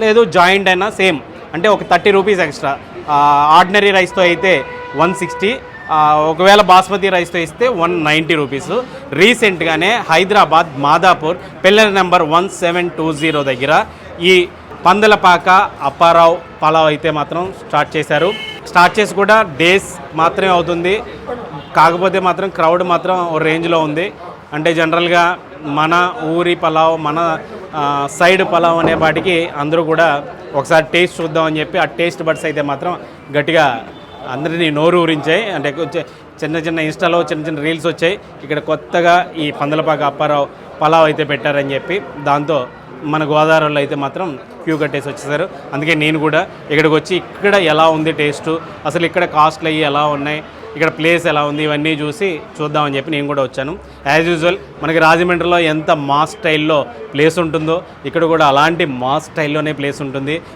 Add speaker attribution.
Speaker 1: లేదు జాయింట్ అయినా సేమ్, అంటే ఒక 30 రూపీస్ ఎక్స్ట్రా. ఆర్డినరీ రైస్తో అయితే 160, ఒకవేళ బాస్మతి రైస్తో ఇస్తే 190 రూపీస్. రీసెంట్గానే హైదరాబాద్ మాదాపూర్ పిల్లర్ నెంబర్ 1720 దగ్గర ఈ పందలపాక అప్పారావు పలావ్ అయితే మాత్రం స్టార్ట్ చేశారు. స్టార్ట్ చేసి కూడా డేస్ మాత్రమే అవుతుంది, కాకపోతే మాత్రం క్రౌడ్ మాత్రం ఓ రేంజ్లో ఉంది. అంటే జనరల్గా మన ఊరి పలావ్, మన సైడ్ పలావ్ అనే వాటికి అందరూ కూడా ఒకసారి టేస్ట్ చూద్దామని చెప్పి ఆ టేస్ట్ బడ్స్ అయితే మాత్రం గట్టిగా అందరినీ నోరు ఊరించాయి. అంటే చిన్న చిన్న ఇన్స్టాలో చిన్న చిన్న రీల్స్ వచ్చాయి, ఇక్కడ కొత్తగా ఈ పందలపాక అప్పారావు పలావ్ అయితే పెట్టారని చెప్పి. దాంతో మన గోదావరిలో అయితే మాత్రం క్యూ కట్టేసి వచ్చేసారు. అందుకే నేను కూడా ఇక్కడికి వచ్చి ఇక్కడ ఎలా ఉంది టేస్టు, అసలు ఇక్కడ కాస్ట్లు అయ్యి ఎలా ఉన్నాయి, ఇక్కడ ప్లేస్ ఎలా ఉంది, ఇవన్నీ చూసి చూద్దామని చెప్పి నేను కూడా వచ్చాను. యాజ్ యూజువల్ మనకి రాజమండ్రిలో ఎంత మాస్ స్టైల్లో ప్లేస్ ఉంటుందో ఇక్కడ కూడా అలాంటి మాస్ స్టైల్లోనే ప్లేస్ ఉంటుంది.